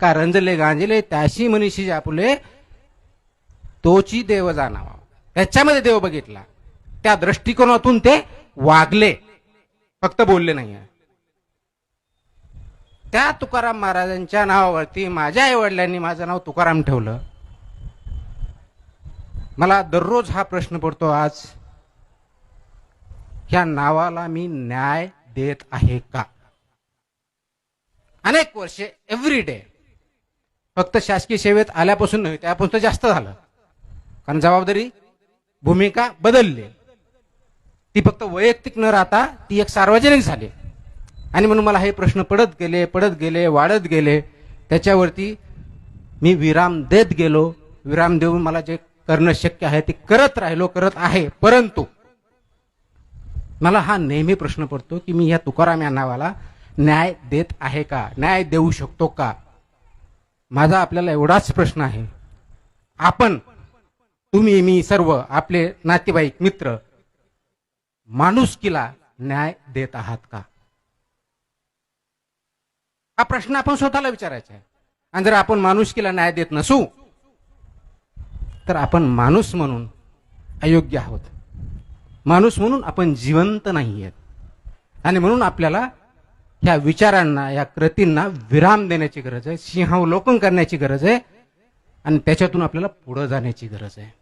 का रंजले गांजले त्याशी मनीषी आपुले तोची देव जाणावा. त्याच्यामध्ये देव बघितला, त्या दृष्टिकोनातून ते वागले, फक्त बोलले नाही. त्या तुकाराम महाराजांच्या नावावरती माझ्या आईवडिलांनी माझं नाव तुकाराम ठेवलं. मला दररोज हा प्रश्न पडतो, आज ह्या नावाला मी न्याय देत आहे का? अनेक वर्षे एव्हरी डे, फक्त शासकीय सेवेत आल्यापासून नव्हे, त्यापासून तर जास्त झालं, कारण जबाबदारी भूमिका बदलली. ती फक्त वैयक्तिक न राहता ती एक सार्वजनिक झाली. आणि म्हणून मला हे प्रश्न पडत गेले, वाढत गेले. त्याच्यावरती मी विराम देत गेलो. विराम देऊन मला जे करणं शक्य आहे ते करत राहिलो, करत आहे. परंतु मला हा नेहमी प्रश्न पडतो की मी या तुकाराम या नावाला न्याय देत आहे का, न्याय देऊ शकतो का? माझा आपल्याला एवढाच प्रश्न आहे, आपण, तुम्ही, मी, सर्व आपले नातेवाईक, मित्र, माणुसकीला न्याय देत आहात का? हा प्रश्न आपण स्वतःला विचारायचा आहे. आणि जर आपण माणुसकीला न्याय देत नसू तर आपण माणूस म्हणून अयोग्य आहोत, माणूस म्हणून आपण जिवंत नाही आहेत. आणि म्हणून आपल्याला ह्या विचारांना, या कृतींना विराम देण्याची गरज आहे, सिंहावलोकन करण्याची गरज आहे, आणि त्याच्यातून आपल्याला पुढे जाण्याची गरज आहे.